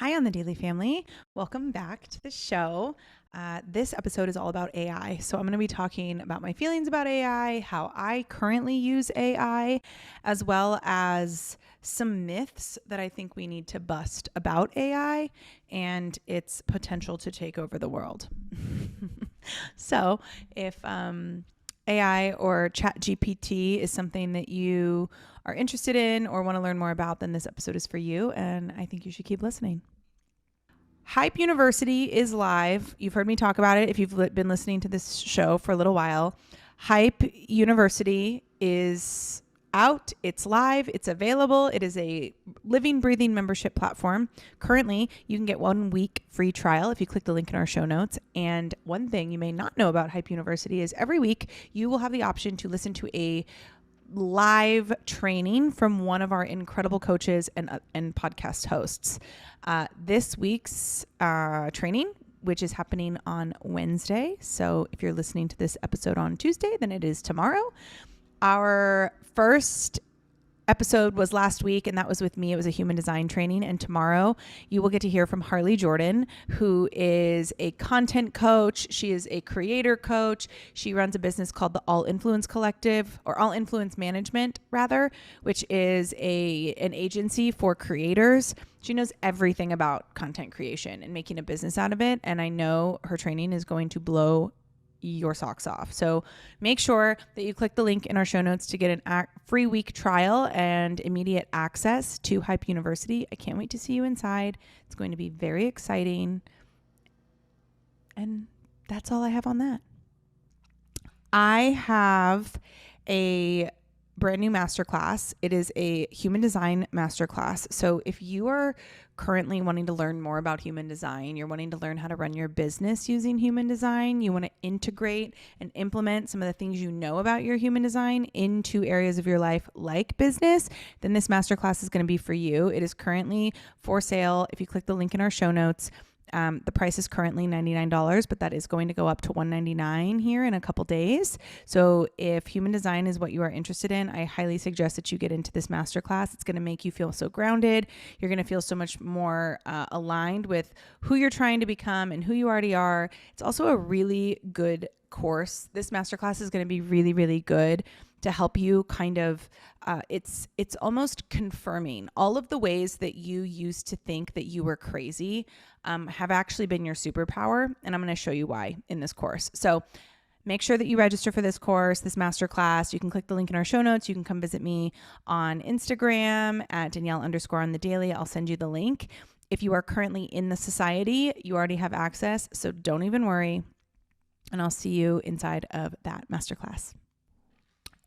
Hi on the Daily Family. Welcome back to the show. This episode is all about AI. So I'm going to be talking about my feelings about AI, how I currently use AI, as well as some myths that I think we need to bust about AI and its potential to take over the world. So if AI or ChatGPT is something that you are interested in or want to learn more about, then this episode is for you, and I think you should keep listening. Hype University is live. You've heard me talk about it if you've been listening to this show for a little while. Hype University is out. It's live. It's available. It is a living, breathing membership platform. Currently, you can get 1 week free trial if you click the link in our show notes. And one thing you may not know about Hype University is every week you will have the option to listen to a live training from one of our incredible coaches and podcast hosts. This week's training, which is happening on Wednesday. So if you're listening to this episode on Tuesday, then it is tomorrow. Our first episode was last week, and that was with me. It was a human design training. And tomorrow you will get to hear from Harley Jordan, who is a content coach. She is a creator coach. She runs a business called the All Influence Collective, or All Influence Management rather, which is an agency for creators. She knows everything about content creation and making a business out of it. And I know her training is going to blow your socks off. So make sure that you click the link in our show notes to get a free week trial and immediate access to Hype University. I can't wait to see you inside. It's going to be very exciting. And that's all I have on that. I have a brand new masterclass. It is a human design masterclass. So if you are currently wanting to learn more about human design, you're wanting to learn how to run your business using human design, you want to integrate and implement some of the things you know about your human design into areas of your life like business, then this masterclass is going to be for you. It is currently for sale. If you click the link in our show notes, the price is currently $99, but that is going to go up to $199 here in a couple days. So if human design is what you are interested in, I highly suggest that you get into this masterclass. It's going to make you feel so grounded. You're going to feel so much more aligned with who you're trying to become and who you already are. It's also a really good course. This masterclass is going to be really, really good to help you kind of, it's almost confirming all of the ways that you used to think that you were crazy have actually been your superpower. And I'm going to show you why in this course. So make sure that you register for this course, this masterclass. You can click the link in our show notes. You can come visit me on Instagram at Danielle_on-the-daily. I'll send you the link. If you are currently in the society, you already have access. So don't even worry. And I'll see you inside of that masterclass.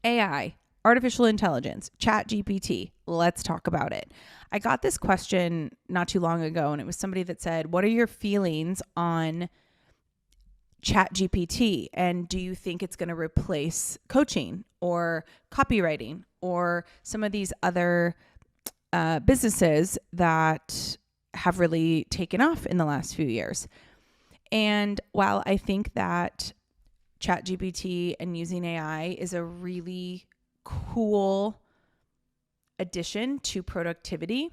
AI, artificial intelligence, ChatGPT. Let's talk about it. I got this question not too long ago, and it was somebody that said, what are your feelings on ChatGPT? And do you think it's going to replace coaching or copywriting or some of these other businesses that have really taken off in the last few years? And while I think that ChatGPT and using AI is a really cool addition to productivity,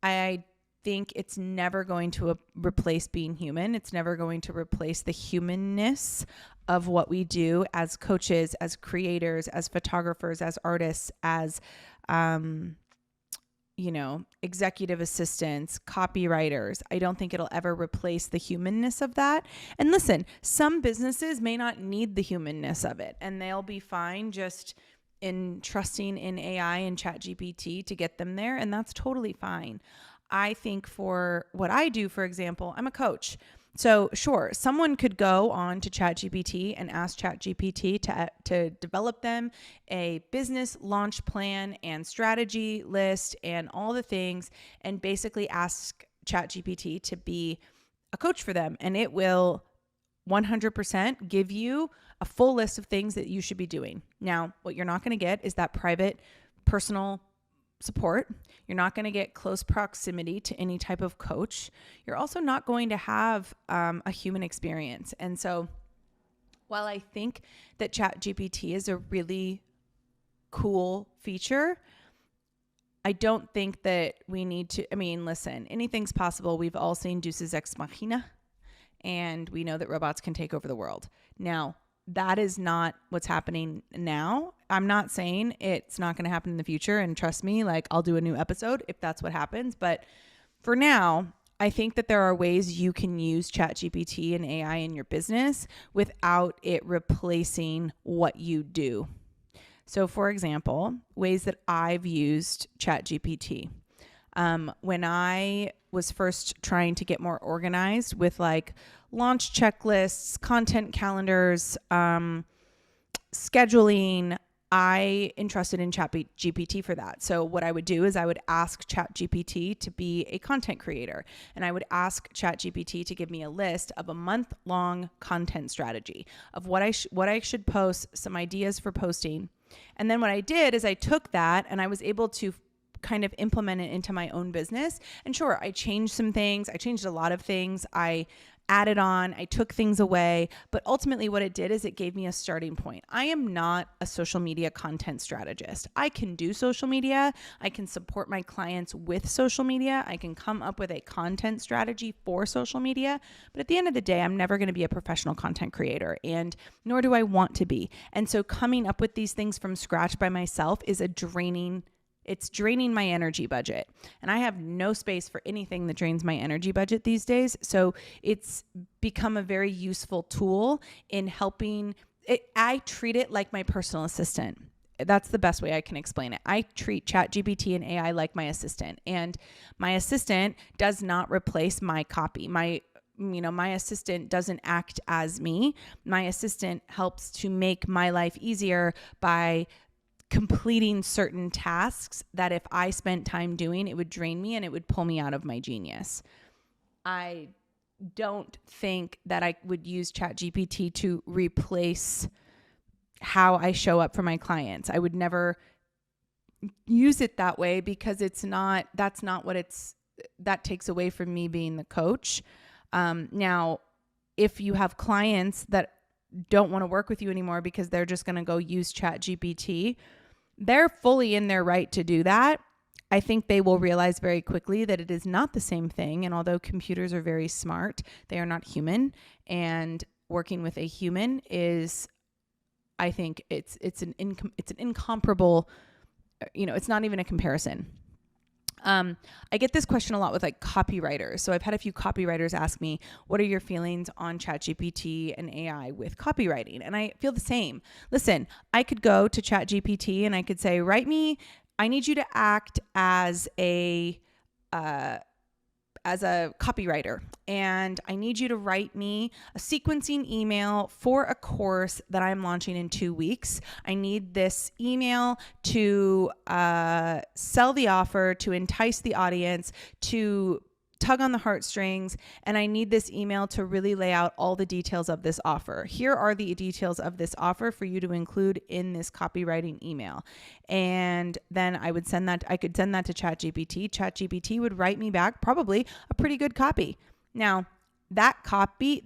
I think it's never going to replace being human. It's never going to replace the humanness of what we do as coaches, as creators, as photographers, as artists, as executive assistants, copywriters. I don't think it'll ever replace the humanness of that. And listen, some businesses may not need the humanness of it, and they'll be fine just in trusting in AI and ChatGPT to get them there. And that's totally fine. I think for what I do, for example, I'm a coach. So sure, someone could go on to ChatGPT and ask ChatGPT to develop them a business launch plan and strategy list and all the things, and basically ask ChatGPT to be a coach for them. And it will 100% give you a full list of things that you should be doing. Now, what you're not going to get is that private, personal support. You're not going to get close proximity to any type of coach. You're also not going to have a human experience. And so while I think that ChatGPT is a really cool feature, I don't think that we need to, listen, anything's possible. We've all seen Deus Ex Machina, and we know that robots can take over the world. Now, that is not what's happening now. I'm not saying it's not going to happen in the future. And trust me, like, I'll do a new episode if that's what happens. But for now, I think that there are ways you can use ChatGPT and AI in your business without it replacing what you do. So for example, ways that I've used ChatGPT. When I was first trying to get more organized with like launch checklists, content calendars, scheduling, I entrusted in ChatGPT for that. So what I would do is I would ask ChatGPT to be a content creator, and I would ask ChatGPT to give me a list of a month-long content strategy of what I should post, some ideas for posting. And then what I did is I took that and I was able to kind of implement it into my own business. And sure, I changed some things. I changed a lot of things. I added on, I took things away, but ultimately what it did is it gave me a starting point. I am not a social media content strategist. I can do social media. I can support my clients with social media. I can come up with a content strategy for social media, but at the end of the day, I'm never going to be a professional content creator, and nor do I want to be. And so coming up with these things from scratch by myself is it's draining my energy budget, and I have no space for anything that drains my energy budget these days. So it's become a very useful tool in helping. I treat it like my personal assistant. That's the best way I can explain it. I treat ChatGPT and AI like my assistant, and my assistant does not replace my copy. My assistant doesn't act as me. My assistant helps to make my life easier by completing certain tasks that if I spent time doing, it would drain me and it would pull me out of my genius. I don't think that I would use ChatGPT to replace how I show up for my clients. I would never use it that way because that takes away from me being the coach. Now, if you have clients that don't want to work with you anymore because they're just going to go use ChatGPT, they're fully in their right to do that. I think they will realize very quickly that it is not the same thing. And although computers are very smart, they are not human. And working with a human is, I think it's an incomparable, it's not even a comparison. I get this question a lot with like copywriters. So I've had a few copywriters ask me, what are your feelings on ChatGPT and AI with copywriting? And I feel the same. Listen, I could go to ChatGPT and I could say, I need you to act as a copywriter, and I need you to write me a sequencing email for a course that I'm launching in 2 weeks. I need this email to sell the offer, to entice the audience, to tug on the heartstrings, and I need this email to really lay out all the details of this offer. Here are the details of this offer for you to include in this copywriting email. And then I could send that to ChatGPT. ChatGPT would write me back probably a pretty good copy. Now, that copy,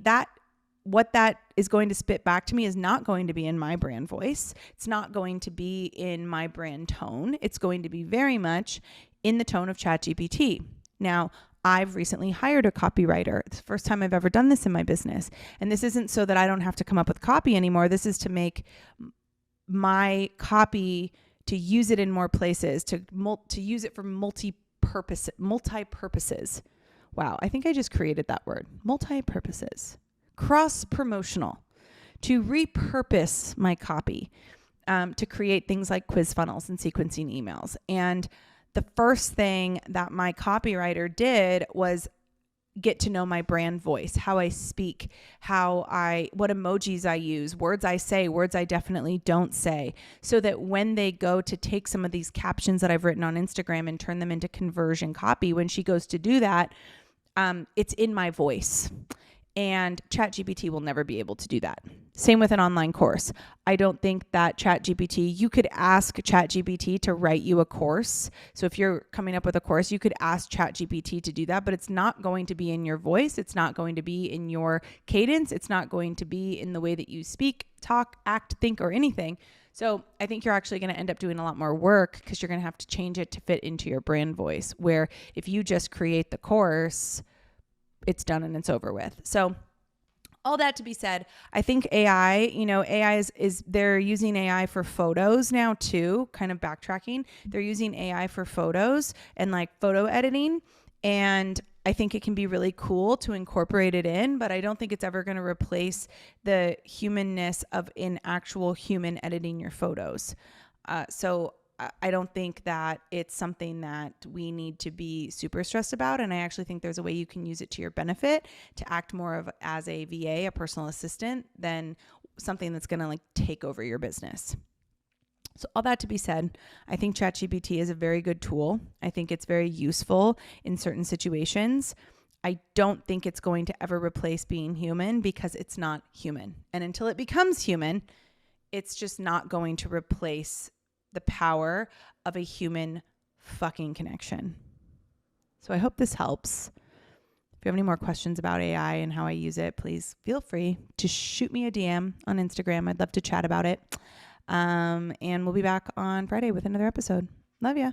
what that is going to spit back to me is not going to be in my brand voice. It's not going to be in my brand tone. It's going to be very much in the tone of ChatGPT. Now, I've recently hired a copywriter. It's the first time I've ever done this in my business. And this isn't so that I don't have to come up with copy anymore. This is to make my copy, to use it in more places, to use it for multi-purposes. Wow, I think I just created that word. Multi-purposes. Cross-promotional. To repurpose my copy, to create things like quiz funnels and sequencing emails. And the first thing that my copywriter did was get to know my brand voice, how I speak, what emojis I use, words I say, words I definitely don't say, so that when they go to take some of these captions that I've written on Instagram and turn them into conversion copy, when she goes to do that, it's in my voice. And ChatGPT will never be able to do that. Same with an online course. I don't think that you could ask ChatGPT to write you a course. So if you're coming up with a course, you could ask ChatGPT to do that, but it's not going to be in your voice. It's not going to be in your cadence. It's not going to be in the way that you speak, talk, act, think, or anything. So I think you're actually going to end up doing a lot more work because you're going to have to change it to fit into your brand voice, where if you just create the course, it's done and it's over with. So all that to be said, I think AI, AI is they're using AI for photos now too, kind of backtracking. They're using AI for photos and like photo editing. And I think it can be really cool to incorporate it in, but I don't think it's ever going to replace the humanness of an actual human editing your photos. So I don't think that it's something that we need to be super stressed about. And I actually think there's a way you can use it to your benefit to act more of as a VA, a personal assistant, than something that's going to like take over your business. So all that to be said, I think ChatGPT is a very good tool. I think it's very useful in certain situations. I don't think it's going to ever replace being human because it's not human. And until it becomes human, it's just not going to replace the power of a human fucking connection. So I hope this helps. If you have any more questions about AI and how I use it, please feel free to shoot me a DM on Instagram. I'd love to chat about it. And we'll be back on Friday with another episode. Love ya.